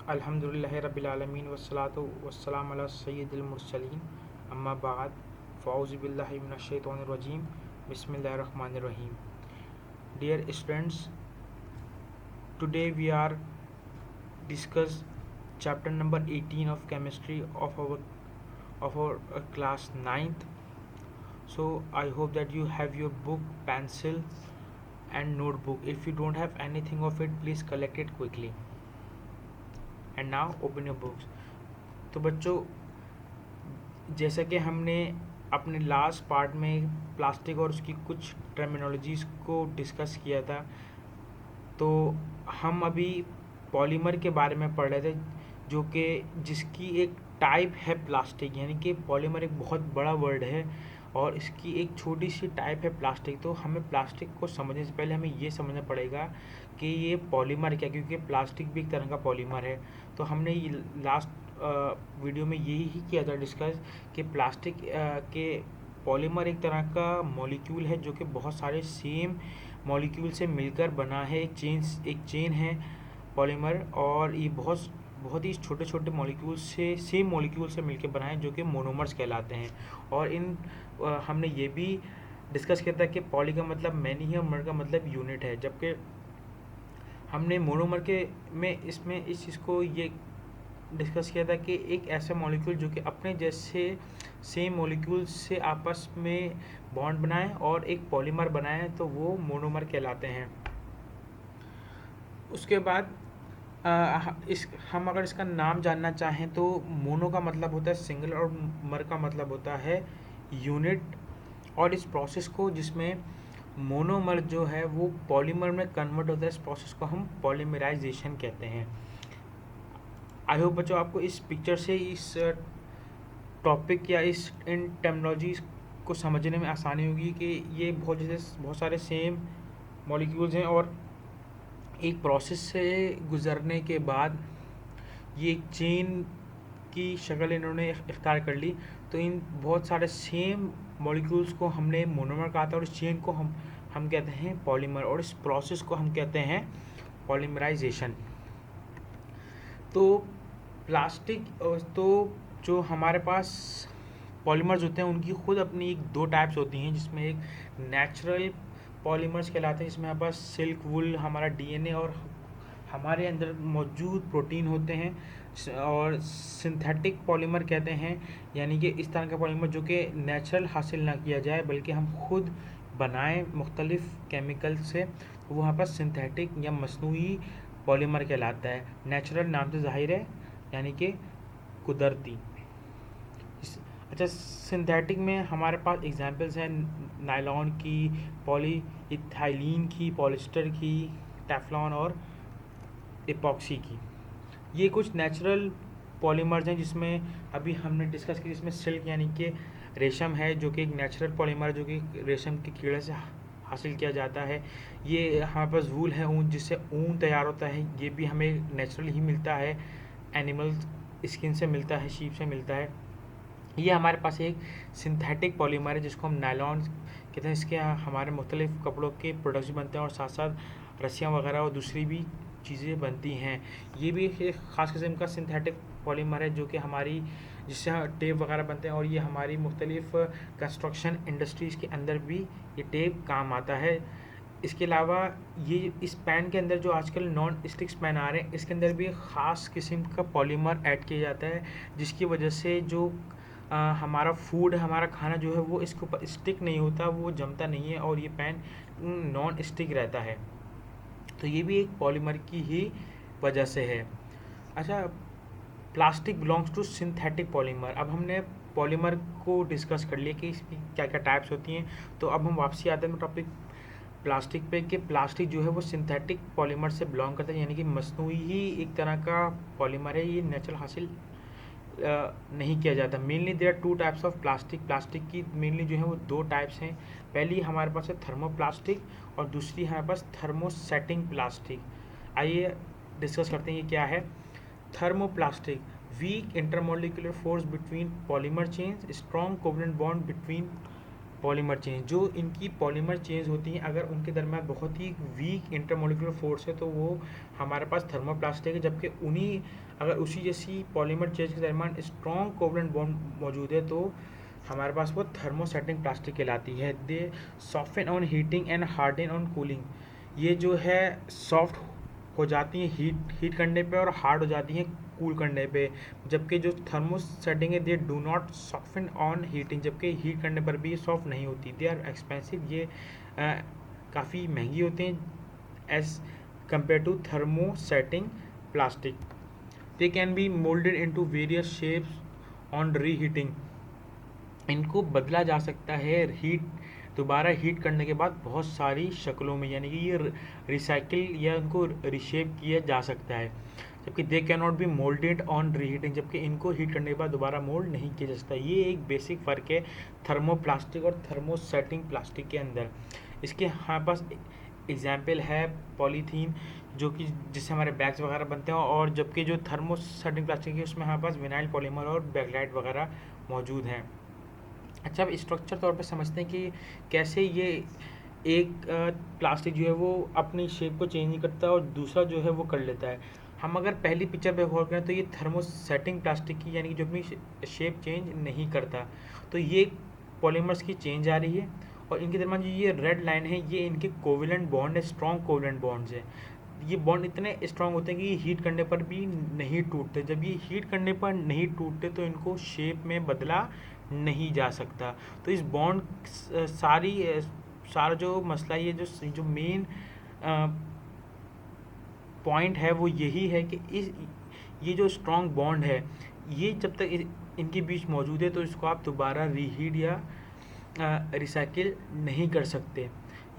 अल्हम्दुलिल्लाहि रब्बिल आलमीन वस्सलातु वस्सलाम अला सय्यिदिल मुरसलीन अम्मा बाद फ़ाऊज़ु बिल्लाहि मिनश शैतानिर रजीम बिस्मिल्लाहिर रहमानिर रहीम. Dear students, today we are discuss chapter number 18 of chemistry of our class 9th. So I hope that you have your book, pencil and notebook. If you don't have anything of it, please collect it quickly. And now open your books. तो बच्चों, जैसा कि हमने अपने last part में plastic और उसकी कुछ टर्मिनोलॉजीज़ को डिस्कस किया था, तो हम अभी पॉलीमर के बारे में पढ़ रहे थे, जो कि जिसकी एक टाइप है प्लास्टिक. यानी कि पॉलीमर एक बहुत बड़ा वर्ड है और इसकी एक छोटी सी टाइप है प्लास्टिक. तो हमें प्लास्टिक को समझने से पहले हमें ये समझना पड़ेगा कि ये पॉलीमर क्या, क्योंकि प्लास्टिक भी एक तरह का पॉलीमर है. तो हमने ये लास्ट वीडियो में यही ही किया था डिस्कस कि प्लास्टिक के पॉलीमर एक तरह का मॉलिक्यूल है जो कि बहुत सारे सेम मॉलिक्यूल से मिलकर बना है. एक चेन है पॉलीमर, और ये बहुत ही छोटे छोटे मॉलिक्यूल से सेम मॉलिक्यूल से मिलकर बना है जो कि मोनोमर्स कहलाते हैं. और हमने ये भी डिस्कस किया था कि पॉली का मतलब मैनी है और मर का मतलब यूनिट है, जबकि हमने मोनोमर में इसमें इस चीज़ को ये डिस्कस किया था कि एक ऐसा मॉलिक्यूल जो कि अपने जैसे सेम मॉलिक्यूल से आपस में बॉन्ड बनाए और एक पॉलीमर बनाए, तो वो मोनोमर कहलाते हैं. उसके बाद हम अगर इसका नाम जानना चाहें तो मोनो का मतलब होता है सिंगल और मर का मतलब होता है यूनिट. और इस प्रोसेस को, जिसमें मोनोमर जो है वो पॉलीमर में कन्वर्ट होता है, इस प्रोसेस को हम पॉलीमराइजेशन कहते हैं. आई होप बच्चों आपको इस पिक्चर से इस टॉपिक या इन टर्मिनोलॉजीज को समझने में आसानी होगी कि ये बहुत सारे सेम मॉलिक्यूल्स हैं और एक प्रोसेस से गुजरने के बाद ये एक चेन की शक्ल इन्होंने इख्तियार कर ली. तो इन बहुत सारे सेम मॉलिक्यूल्स को हमने मोनोमर कहा था और इस चेन को हम कहते हैं पॉलीमर, और इस प्रोसेस को हम कहते हैं पॉलीमराइजेशन. तो प्लास्टिक तो जो हमारे पास पॉलीमर्स होते हैं उनकी खुद अपनी दो टाइप्स होती हैं, जिसमें एक नेचुरल पॉलीमर्स कहलाते हैं, जिसमें हमारे पास सिल्क, वुल, हमारा डीएनए और हमारे अंदर मौजूद प्रोटीन होते हैं. और सिंथेटिक पॉलीमर कहते हैं, यानी कि इस तरह का पॉलीमर जो कि नेचुरल हासिल ना किया जाए बल्कि हम खुद बनाएं मुख्तलिफ केमिकल से, तो वो हमारे पास सिंथेटिक या मसनूई पॉलीमर कहलाता है. नेचुरल नाम से जाहिर है, यानी कि कुदरती. अच्छा, सिंथेटिक में हमारे पास एग्जांपल्स हैं नायलॉन की, पॉलीइथाइलीन की, पॉलिस्टर की, टेफ्लॉन और एपॉक्सी की. ये कुछ नेचुरल पॉलीमर्स हैं जिसमें अभी हमने डिस्कस की, जिसमें सिल्क यानी कि रेशम है, जो कि एक नेचुरल पॉलीमर जो कि रेशम के कीड़े से हासिल किया जाता है. ये हमारे पास वूल है, ऊन, जिससे ऊन तैयार होता है, ये भी हमें नेचुरल ही मिलता है, एनिमल स्किन से मिलता है, शीप से मिलता है. ये हमारे पास एक सिंथेटिक पॉलीमर है जिसको हम नायलॉन कहते हैं. इसके हमारे मुख्तलिफ कपड़ों के प्रोडक्ट्स बनते हैं और साथ साथ रस्सियाँ वगैरह और दूसरी भी चीज़ें बनती हैं. ये भी एक ख़ास किस्म का सिंथेटिक पॉलीमर है जो कि हमारी जिससे टेप वगैरह बनते हैं, और ये हमारी मुख्तलिफ कंस्ट्रक्शन इंडस्ट्रीज़ के अंदर भी ये टेप काम आता है. इसके अलावा ये इस पैन के अंदर जो आजकल नॉन स्टिक्स पैन आ रहे हैं, इसके अंदर भी एक ख़ास किस्म का पॉलीमर ऐड किया जाता है, जिसकी वजह से जो हमारा फूड, हमारा खाना जो है वो इसके ऊपर स्टिक नहीं होता, वो जमता नहीं है और ये पैन नॉन स्टिक रहता है. तो ये भी एक पॉलीमर की ही वजह से है. अच्छा, plastic belongs to synthetic polymer. अब हमने पॉलीमर को डिस्कस कर लिया कि इसकी क्या क्या टाइप्स होती हैं. तो अब हम वापसी आते हैं टॉपिक प्लास्टिक पे कि प्लास्टिक जो है वो सिंथेटिक पॉलीमर से बिलोंग करता है, यानी कि मसनूई ही एक तरह का पॉलीमर है, ये नेचुरल हासिल नहीं किया जाता. Mainly there are two types of plastic की मेनली जो है वो दो टाइप्स हैं. पहली हमारे पास है थर्मोप्लास्टिक और दूसरी हमारे पास थर्मोसेटिंग प्लास्टिक. आइए डिस्कस करते हैं ये क्या है. Thermoplastic, weak intermolecular force between polymer chains, strong covalent bond between polymer change, जो इनकी पॉलीमर चेंज होती हैं अगर उनके दरमियान बहुत ही वीक इंटरमोलिकुलर फोर्स है तो वो हमारे पास थर्मोप्लास्टिक है, जबकि उन्हीं अगर उसी जैसी पॉलीमर चेंज के दरमियान स्ट्रॉन्ग कोवलेंट बॉन्ड मौजूद है तो हमारे पास वो थर्मोसेटिंग प्लास्टिक कहलाती है। They soften on heating and harden on cooling, ये जो है सॉफ्ट हो जाती हैं हीट करने पे और हार्ड हो जाती हैं कूल करने पे, जबकि जो थर्मोसेटिंग है they do not soften on heating, जबकि हीट करने पर भी ये सॉफ्ट नहीं होती। दे आर एक्सपेंसिव, ये काफ़ी महंगी होते हैं as compare to thermosetting plastic. They can be moulded into various shapes on reheating, इनको बदला जा सकता है दोबारा हीट करने के बाद बहुत सारी शक्लों में, यानी कि ये रिसाइकिल या उनको रिशेप किया जा सकता है। जबकि they can not be moulded on reheating, जबकि इनको हीट करने के बाद दोबारा मोल्ड नहीं किया जा सकता। ये एक बेसिक फ़र्क है थर्मोप्लास्टिक और थर्मोसेटिंग प्लास्टिक के अंदर। इसके हमारे पास एग्जाम्पल है पॉलीथीन, जो कि जिससे हमारे बैग्स वगैरह बनते हैं, और जबकि जो थर्मोसेटिंग प्लास्टिक है उसमें हमारे पास विनाइल पॉलीमर और बैकलाइट वगैरह मौजूद हैं। अच्छा, अब स्ट्रक्चर तौर पे समझते हैं कि कैसे ये एक प्लास्टिक जो है वो अपनी शेप को चेंज नहीं करता और दूसरा जो है वो कर लेता है। हम अगर पहली पिक्चर पे गौर करें तो ये थर्मोसेटिंग प्लास्टिक की, यानी कि जो अपनी शेप चेंज नहीं करता, तो ये पॉलीमर्स की चेंज आ रही है और इनके दरमियान जो ये रेड लाइन है ये इनके कोवेलेंट बॉन्ड है, स्ट्रॉन्ग कोवेलेंट बॉन्ड्स है। ये बॉन्ड इतने स्ट्रॉन्ग होते हैं कि ये हीट करने पर भी नहीं टूटते। जब ये हीट करने पर नहीं टूटते तो इनको शेप में बदला नहीं जा सकता। तो इस बॉन्ड सारा जो मसला, ये जो मेन पॉइंट है वो यही है कि ये जो स्ट्रॉन्ग बॉन्ड है ये जब तक इनके बीच मौजूद है तो इसको आप दोबारा रीहीट या रिसाइकिल नहीं कर सकते,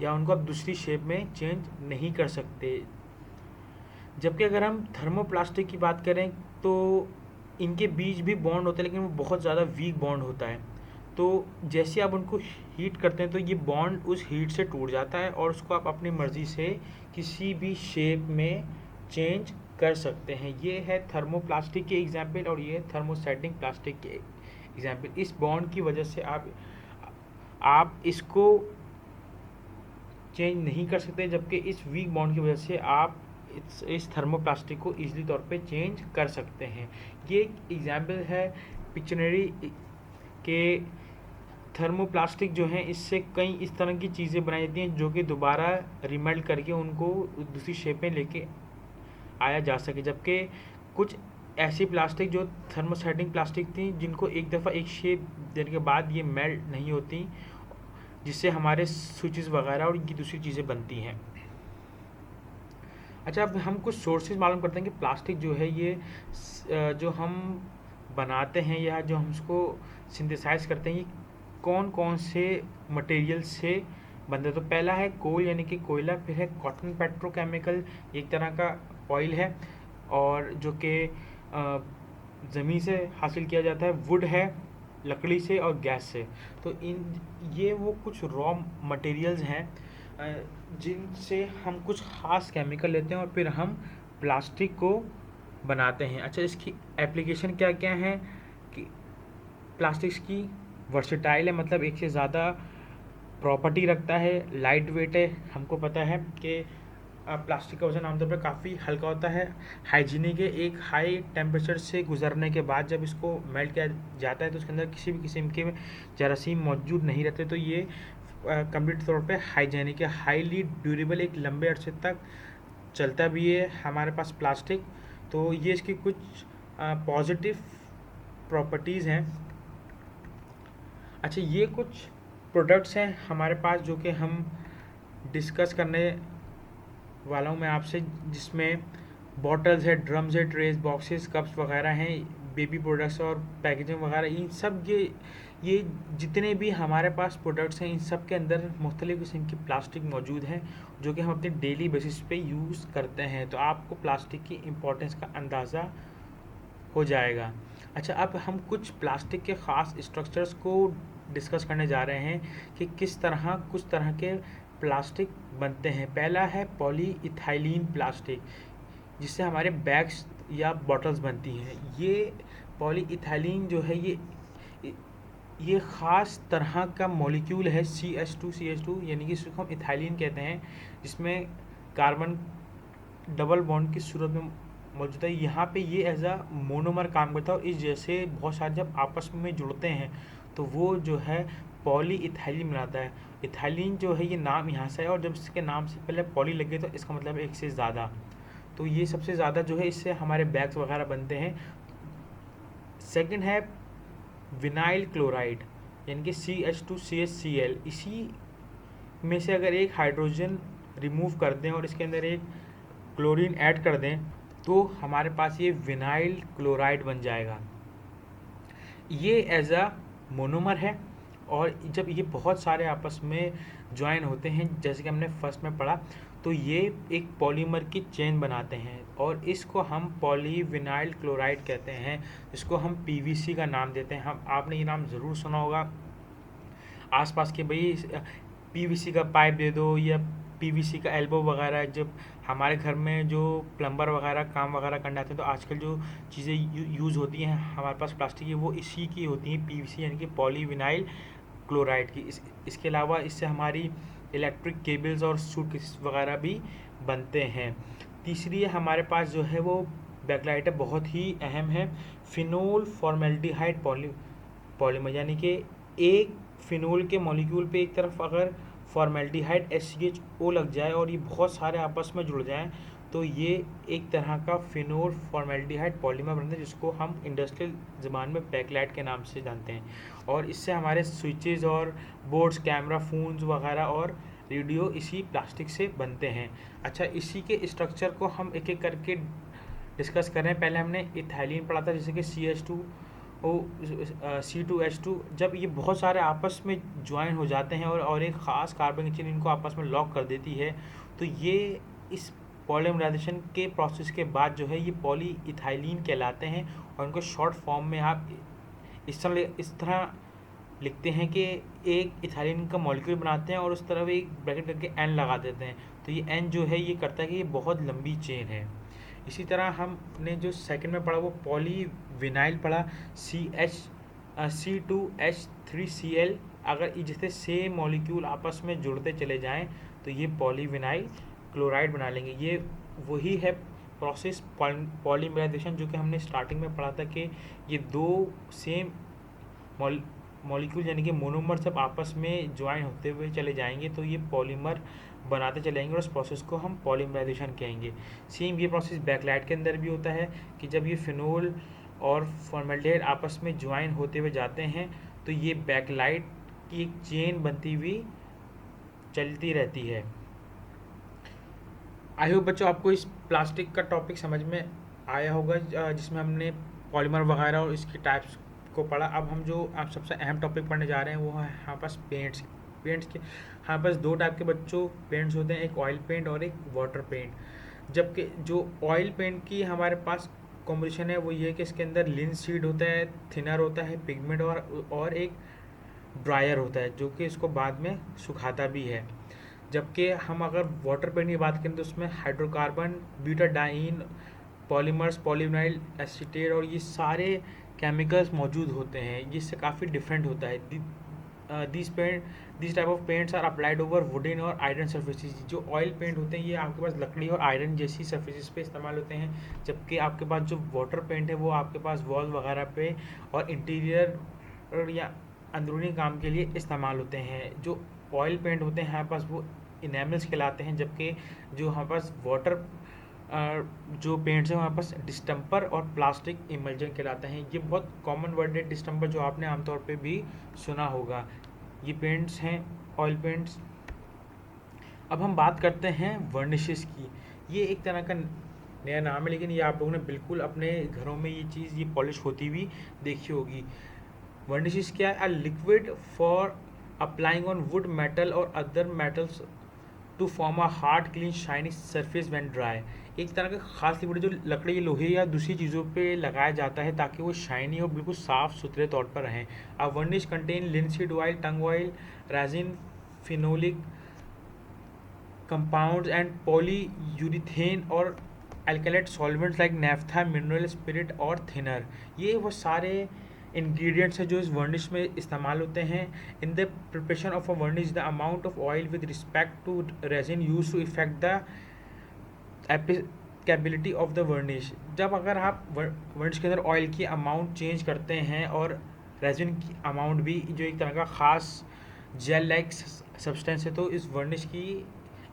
या उनको आप दूसरी शेप में चेंज नहीं कर सकते। जबकि अगर हम थर्मोप्लास्टिक की बात करें तो इनके बीच भी बॉन्ड होता है, लेकिन वो बहुत ज़्यादा वीक बॉन्ड होता है। तो जैसे आप उनको हीट करते हैं तो ये बॉन्ड उस हीट से टूट जाता है और उसको आप अपनी मर्ज़ी से किसी भी शेप में चेंज कर सकते हैं। ये है थर्मोप्लास्टिक के एग्जाम्पल और ये थर्मोसेटिंग प्लास्टिक के एग्जाम्पल। इस बॉन्ड की वजह से आप इसको चेंज नहीं कर सकते, जबकि इस वीक बॉन्ड की वजह से आप इस थर्मोप्लास्टिक को ईजिली तौर पे चेंज कर सकते हैं। ये एक एग्जाम्पल है पिक्चनरी के थर्मोप्लास्टिक जो हैं इससे कई इस तरह की चीज़ें बनाई जाती हैं जो कि दोबारा रिमेल्ट करके उनको दूसरी शेप में लेके आया जा सके। जबकि कुछ ऐसी प्लास्टिक जो थर्मोसेटिंग प्लास्टिक थी जिनको एक दफ़ा एक शेप देने के बाद ये मेल्ट नहीं होती, जिससे हमारे स्विचेस वगैरह और ये दूसरी चीज़ें बनती हैं। अच्छा, अब हम कुछ सोर्सेज मालूम करते हैं कि प्लास्टिक जो है ये जो हम बनाते हैं या जो हम उसको सिंथेसाइज करते हैं ये कौन कौन से मटेरियल से बनता है। तो पहला है कोल यानी कि कोयला, फिर है कॉटन पेट्रोकेमिकल, एक तरह का ऑयल है और जो कि ज़मीन से हासिल किया जाता है, वुड है लकड़ी से और गैस से। तो ये वो कुछ रॉ मटेरियल्स हैं जिनसे हम कुछ ख़ास केमिकल लेते हैं और फिर हम प्लास्टिक को बनाते हैं। अच्छा, इसकी एप्लीकेशन क्या क्या है कि प्लास्टिक्स की वर्सेटाइल है, मतलब एक से ज़्यादा प्रॉपर्टी रखता है, लाइट वेट है। हमको पता है कि प्लास्टिक का वजन आमतौर पर काफ़ी हल्का होता है, हाइजीनिक है। एक हाई टेम्परेचर से गुजरने के बाद जब इसको मेल्ट किया जाता है तो उसके अंदर किसी भी किस्म के जरासीम मौजूद नहीं रहते। तो ये कंप्लीट तौर पे हाइजीनिक है, हाईली ड्यूरेबल, एक लंबे अरसे तक चलता भी है हमारे पास प्लास्टिक। तो ये इसकी कुछ पॉजिटिव प्रॉपर्टीज़ हैं। अच्छा, ये कुछ प्रोडक्ट्स हैं हमारे पास जो कि हम डिस्कस करने वाला हूँ मैं आपसे, जिसमें बॉटल्स है, ड्रम्स है, ट्रेस, बॉक्सेस, कप्स वगैरह हैं, बेबी प्रोडक्ट्स और पैकेजिंग वगैरह। इन सब ये जितने भी हमारे पास प्रोडक्ट्स हैं इन सब के अंदर मुख्तलिफ़ किस्म की प्लास्टिक मौजूद है जो कि हम अपने डेली बेसिस पे यूज़ करते हैं। तो आपको प्लास्टिक की इम्पोर्टेंस का अंदाज़ा हो जाएगा। अच्छा, अब हम कुछ प्लास्टिक के ख़ास स्ट्रक्चर्स को डिस्कस करने जा रहे हैं कि कुछ तरह के प्लास्टिक बनते हैं। पहला है पॉलीइथाइलीन प्लास्टिक, जिससे हमारे बैग्स या बॉटल्स बनती हैं। ये पॉलीइथाइलीन जो है ये ये ख़ास तरह का मॉलिक्यूल है CH2 यानी कि इसको हम इथाइलिन कहते हैं, जिसमें कार्बन डबल बॉन्ड की सूरत में मौजूद है। यहाँ पे ये एज अ मोनोमर काम करता है और इस जैसे बहुत सारे जब आपस में जुड़ते हैं तो वो जो है पॉली इथाइलिन बनाता है। इथाइलिन जो है ये नाम यहाँ से है, और जब इसके नाम से पहले पॉली लगे तो इसका मतलब एक से ज़्यादा, तो ये सबसे ज़्यादा जो है इससे हमारे बैग्स वगैरह बनते हैं। सेकंड है विनाइल क्लोराइड यानी कि CH2CHCl। इसी में से अगर एक हाइड्रोजन रिमूव कर दें और इसके अंदर एक क्लोरीन ऐड कर दें तो हमारे पास ये विनाइल क्लोराइड बन जाएगा। ये एज अ मोनोमर है, और जब ये बहुत सारे आपस में ज्वाइन होते हैं जैसे कि हमने फर्स्ट में पढ़ा, तो ये एक पॉलीमर की चेन बनाते हैं और इसको हम पॉलीविनाइल क्लोराइड कहते हैं, इसको हम PVC का नाम देते हैं। हम आपने ये नाम ज़रूर सुना होगा आसपास के, भाई PVC का पाइप दे दो या PVC का एल्बो वगैरह। जब हमारे घर में जो प्लम्बर वगैरह काम वगैरह करने आते हैं तो आजकल जो चीज़ें यूज़ होती हैं हमारे पास प्लास्टिक की, वो इसी की होती हैं, PVC यानी कि पॉलीविनाइल क्लोराइड की। इसके अलावा इससे हमारी इलेक्ट्रिक केबल्स और सूटकेस वगैरह भी बनते हैं। तीसरी हमारे पास जो है वो बैकलाइट है, बहुत ही अहम है, फिनोल फॉर्मेल्डिहाइड पॉलीमर, यानी कि एक फिनोल के मॉलिक्यूल पे एक तरफ अगर फॉर्मेल्डिहाइड HCHO लग जाए और ये बहुत सारे आपस में जुड़ जाएं तो ये एक तरह का फिनोल फॉर्मेल्डिहाइड पॉलीमर बनता है, जिसको हम इंडस्ट्रियल ज़बान में बैकलाइट के नाम से जानते हैं। और इससे हमारे स्विचेस और बोर्ड्स, कैमरा, फ़ोन्स वगैरह और रेडियो इसी प्लास्टिक से बनते हैं। अच्छा, इसी के स्ट्रक्चर को हम एक एक करके डिस्कस कर रहे हैं। पहले हमने इथाइलिन पढ़ा था, जैसे कि C2H2। जब ये बहुत सारे आपस में ज्वाइन हो जाते हैं और एक ख़ास कार्बन चेन इनको आपस में लॉक कर देती है, तो ये इस पॉलीमराइजेशन के प्रोसेस के बाद जो है ये पॉली इथाइलिन कहलाते हैं। और इनको शॉर्ट फॉर्म में आप इस तरह लिखते हैं कि एक इथाइलिन का मॉलिक्यूल बनाते हैं और उस तरफ एक ब्रैकेट करके N लगा देते हैं, तो ये N जो है ये करता है कि ये बहुत लंबी चेन है। इसी तरह हमने जो सेकंड में पढ़ा वो पॉलीविनाइल पढ़ा, C2H3Cl। अगर जैसे सेम मॉलिक्यूल आपस में जुड़ते चले जाएं तो ये पॉलीविनाइल क्लोराइड बना लेंगे। ये वही है प्रोसेस पॉलीमराइजेशन जो कि हमने स्टार्टिंग में पढ़ा था कि ये दो सेम मॉलिक्यूल यानी कि मोनोमर सब आपस में ज्वाइन होते हुए चले जाएंगे तो ये पॉलीमर बनाते चले जाएंगे और उस प्रोसेस को हम पॉलीमराइजेशन कहेंगे। सेम ये प्रोसेस बैकलाइट के अंदर भी होता है कि जब ये फिनोल और फॉर्मेल्डिहाइड आपस में ज्वाइन होते हुए जाते हैं तो ये बैकलाइट की एक चेन बनती हुई चलती रहती है। आई होप बच्चों आपको इस प्लास्टिक का टॉपिक समझ में आया होगा, जिसमें हमने पॉलीमर वगैरह और इसकी टाइप्स को पढ़ा। अब हम जो आप सबसे अहम टॉपिक पढ़ने जा रहे हैं वो है हमारे पास पेंट्स के हमारे पास दो टाइप के बच्चों पेंट्स होते हैं, एक ऑयल पेंट और एक वाटर पेंट। जबकि जो ऑयल पेंट की हमारे पास कॉम्बिनेशन है वो ये है कि इसके अंदर लिनसीड होता है, थिनर होता है, पिगमेंट और एक ड्रायर होता है जो कि इसको बाद में सुखाता भी है। जबकि हम अगर वाटर पेंट की बात करें तो उसमें hydrocarbon, butadiene, polymers, polyvinyl acetate और ये सारे केमिकल्स मौजूद होते हैं, जिससे काफ़ी डिफरेंट होता है। This type of paints are applied over wooden और आयरन सर्फेसिस। जो ऑयल पेंट होते हैं ये आपके पास लकड़ी और आयरन जैसी सर्फेसिस पे इस्तेमाल होते हैं, जबकि आपके पास जो वाटर पेंट है वो आपके पास वॉल वगैरह पे और इंटीरियर या अंदरूनी काम के लिए इस्तेमाल होते हैं। जो ऑयल पेंट होते हैं हमारे पास वो इनेमल्स कहलाते हैं, जबकि जो हमारे पास वाटर जो पेंट्स हैं हमारे पास डिस्टेम्पर और प्लास्टिक इमल्जन कहलाते हैं। ये बहुत कॉमन वर्ड है डिस्टेम्पर, जो आपने आमतौर पे भी सुना होगा। ये पेंट्स हैं ऑयल पेंट्स। अब हम बात करते हैं वर्निशेस की। ये एक तरह का नया नाम है, लेकिन ये आप लोगों ने बिल्कुल अपने घरों में ये पॉलिश होती हुई देखी होगी। वर्निशेस क्या है? A liquid for applying on wood, metal or other metals to form a hard clean shiny surface when dry. एक तरह का खास लिक्विड जो लकड़ी, लोहे या दूसरी चीज़ों पे लगाया जाता है ताकि वो शाइनी और बिल्कुल साफ़ सुथरे तौर पर रहें। A varnish contain linseed oil, tung oil, resin, phenolic compounds and polyurethane or alkalite solvents like naphtha, mineral spirit or thinner. ये वो सारे इंग्रेडिएंट्स हैं जो इस वर्निश में इस्तेमाल होते हैं। In the preparation of a varnish the amount of oil with respect to resin use to effect the applicability of the varnish. जब अगर आप वर्निश के अंदर ऑयल की अमाउंट चेंज करते हैं और रेजिन की अमाउंट भी, जो एक तरह का ख़ास जेल लाइक सब्सटेंस है, तो इस वर्निश की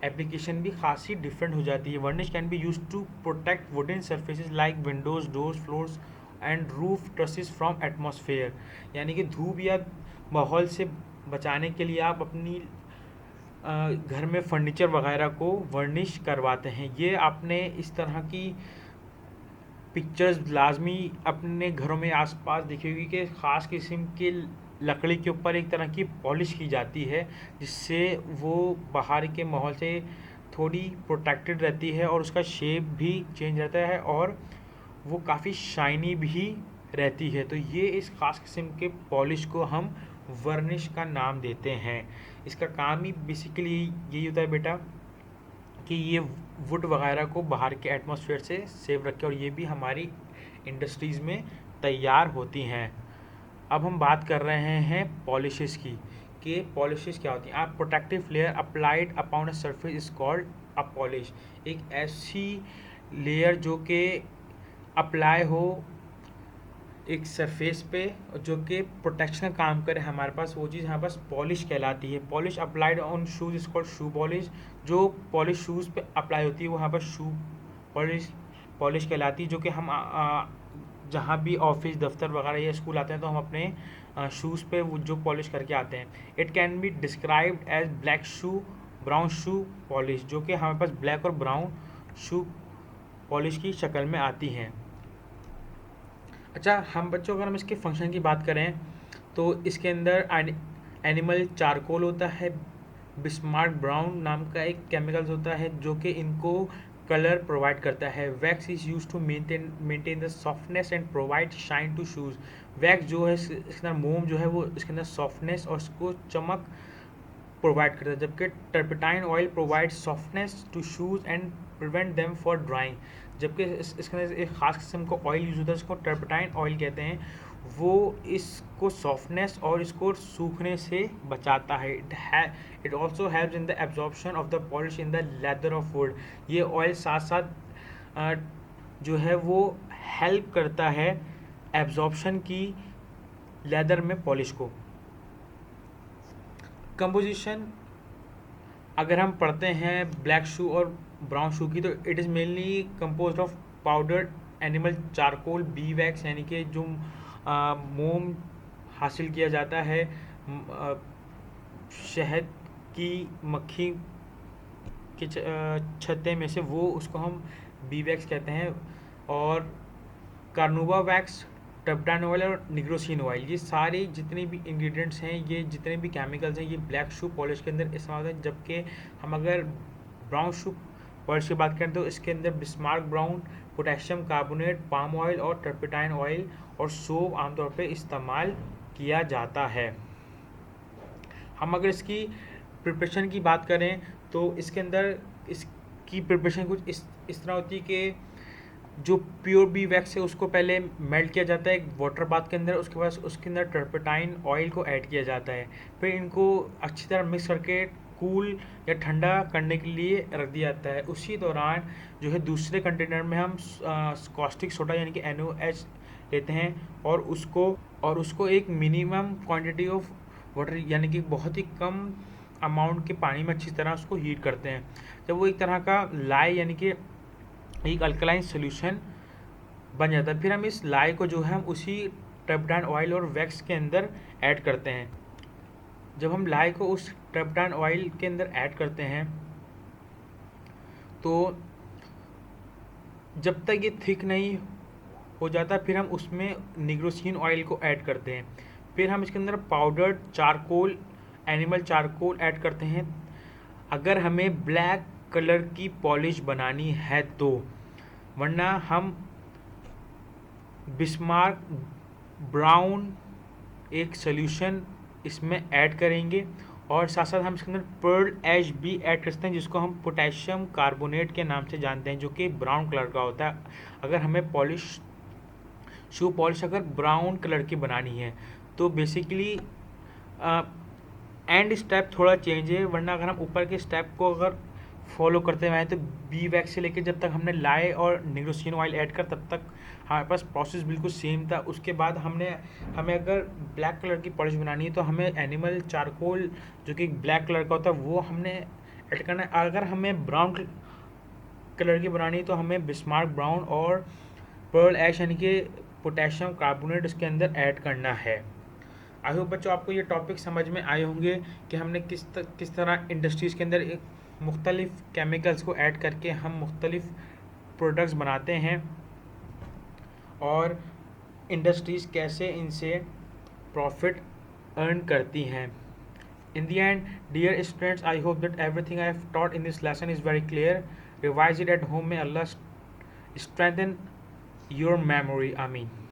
एप्लीकेशन भी खासी डिफरेंट हो जाती है। Varnish can be use to protect wooden surfaces like windows, doors, floors and roof trusses from atmosphere. यानी कि धूप या माहौल से बचाने के लिए आप अपनी घर में फर्नीचर वगैरह को वर्निश करवाते हैं। ये आपने इस तरह की पिक्चर्स लाजमी अपने घरों में आसपास देखी होगी कि ख़ास किस्म के लकड़ी के ऊपर एक तरह की पॉलिश की जाती है, जिससे वो बाहर के माहौल से थोड़ी प्रोटेक्टेड रहती है और उसका शेप भी चेंज रहता है और वो काफ़ी शाइनी भी रहती है। तो ये इस ख़ास किस्म के पॉलिश को हम वर्निश का नाम देते हैं। इसका काम ही बेसिकली यही होता है बेटा कि ये वुड वगैरह को बाहर के एटमॉस्फेयर से सेव रखे, और ये भी हमारी इंडस्ट्रीज़ में तैयार होती हैं। अब हम बात कर रहे हैं पॉलिशेस की, कि पॉलिशेस क्या होती हैं। आप protective layer applied upon a surface is called a polish. एक ऐसी लेयर जो कि अप्लाई हो एक सरफेस पे जो कि प्रोटेक्शन का काम करे हमारे पास, वो चीज़ हमारे पास पॉलिश कहलाती है। Polish applied on shoes is called shoe polish. जो पॉलिश शूज़ पे अप्लाई होती है वो यहाँ पर शू पॉलिश कहलाती है, जो कि हम जहाँ भी ऑफिस, दफ्तर वगैरह या स्कूल आते हैं तो हम अपने शूज़ पे वो जो पॉलिश करके आते हैं। It can be described as black shoe, brown shoe polish, जो कि हमारे पास ब्लैक और ब्राउन शू पॉलिश की शक्ल में आती हैं। अच्छा, हम बच्चों अगर हम इसके फंक्शन की बात करें तो इसके अंदर एनिमल चारकोल होता है, बिस्मार्क ब्राउन नाम का एक केमिकल्स होता है जो कि इनको कलर प्रोवाइड करता है। Wax is use to maintain the softness and provide shine to shoes. Wax जो है इसके अंदर मोम जो है वो इसके अंदर सॉफ्टनेस और उसको चमक प्रोवाइड करता है, जबकि turpentine oil provide softness to shoes and prevent them for drying. जबकि इसके अंदर एक ख़ास किस्म का ऑयल यूज़ होता है, इसको टर्पेटाइन ऑयल कहते हैं। वो इसको सॉफ्टनेस और इसको सूखने से बचाता है। It also helps in the absorption of the polish in the leather of would. ये ऑयल साथ साथ जो है वो हेल्प करता है एब्जॉर्प्शन की लेदर में पॉलिश को। कंपोजिशन अगर हम पढ़ते हैं ब्लैक शू और ब्राउन शू की, तो it is mainly composed of powdered animal charcoal, B wax यानी कि जो मोम हासिल किया जाता है शहद की मक्खी के छत्ते में से, वो उसको हम बी वैक्स कहते हैं। और कार्नुबा वैक्स, टर्पेटाइन ऑयल और निग्रोसिन ऑयल, ये सारे जितने भी इंग्रेडिएंट्स हैं, ये जितने भी केमिकल्स हैं, ये ब्लैक शू पॉलिश के अंदर इस्तेमाल होते हैं। जबकि हम अगर ब्राउन शू पॉलिश की बात करें तो इसके अंदर Bismarck brown, potassium carbonate, palm oil और टर्पेटाइन ऑयल और सोप आमतौर पे इस्तेमाल किया जाता है। हम अगर इसकी प्रिपरेशन की बात करें तो इसके अंदर इसकी प्रिपरेशन कुछ इस तरह होती है कि जो प्योर बी वैक्स है उसको पहले मेल्ट किया जाता है एक वाटर बाथ के अंदर, उसके बाद उसके अंदर टर्पेटाइन ऑयल को ऐड किया जाता है, फिर इनको अच्छी तरह मिक्स करके कूल या ठंडा करने के लिए रख दिया जाता है। उसी दौरान जो है दूसरे कंटेनर में हम कॉस्टिक सोडा यानी कि NaOH लेते हैं और उसको एक मिनिमम क्वांटिटी ऑफ वाटर यानी कि बहुत ही कम अमाउंट के पानी में अच्छी तरह उसको हीट करते हैं। जब वो एक तरह का लाई यानी कि एक अल्कलाइन सोल्यूशन बन जाता है, फिर हम इस लाई को जो है हम उसी टर्पेटाइन ऑयल और वैक्स के अंदर ऐड करते हैं। जब हम लाई को उस टर्पेटाइन ऑयल के अंदर ऐड करते हैं तो जब तक ये थिक नहीं हो जाता फिर हम उसमें निग्रोसिन ऑयल को ऐड करते हैं। फिर हम इसके अंदर powdered charcoal, animal charcoal add करते हैं अगर हमें ब्लैक कलर की पॉलिश बनानी है तो, वरना हम बिस्मार्क ब्राउन एक सोल्यूशन इसमें ऐड करेंगे और साथ साथ हम इसके अंदर पर्ल ऐश भी ऐड कर सकते हैं जिसको हम पोटेशियम कार्बोनेट के नाम से जानते हैं, जो कि ब्राउन कलर का होता है। अगर हमें पॉलिश शू पॉलिश अगर ब्राउन कलर की बनानी है तो बेसिकली एंड स्टेप थोड़ा चेंज है, वरना अगर हम ऊपर के स्टेप को अगर फॉलो करते हुए आए तो बी वैक्स से लेकर जब तक हमने लाए और निग्रोसिन ऑयल ऐड कर तब तक हमारे पास प्रोसेस बिल्कुल सेम था। उसके बाद हमें अगर ब्लैक कलर की पॉलिश बनानी है तो हमें एनिमल चारकोल जो कि ब्लैक कलर का होता है वो हमने ऐड करना है। अगर हमें ब्राउन कलर की बनानी है तो हमें बिस्मार्क ब्राउन और पर्ल ऐश यानी कि पोटेशियम कार्बोनेट इसके अंदर ऐड करना है। आई होप बच्चों आपको ये टॉपिक समझ में आए होंगे कि हमने किस तरह इंडस्ट्रीज़ के अंदर एक मुख्तलिफ़ केमिकल्स को ऐड करके हम मुख्तलिफ़ प्रोडक्ट्स बनाते हैं और इंडस्ट्रीज़ कैसे इनसे प्रॉफिट अर्न करती हैं। In the end, dear students, I hope that everything I have taught in this lesson is very clear. Revise it at home. May Allah strengthen your memory. Ameen.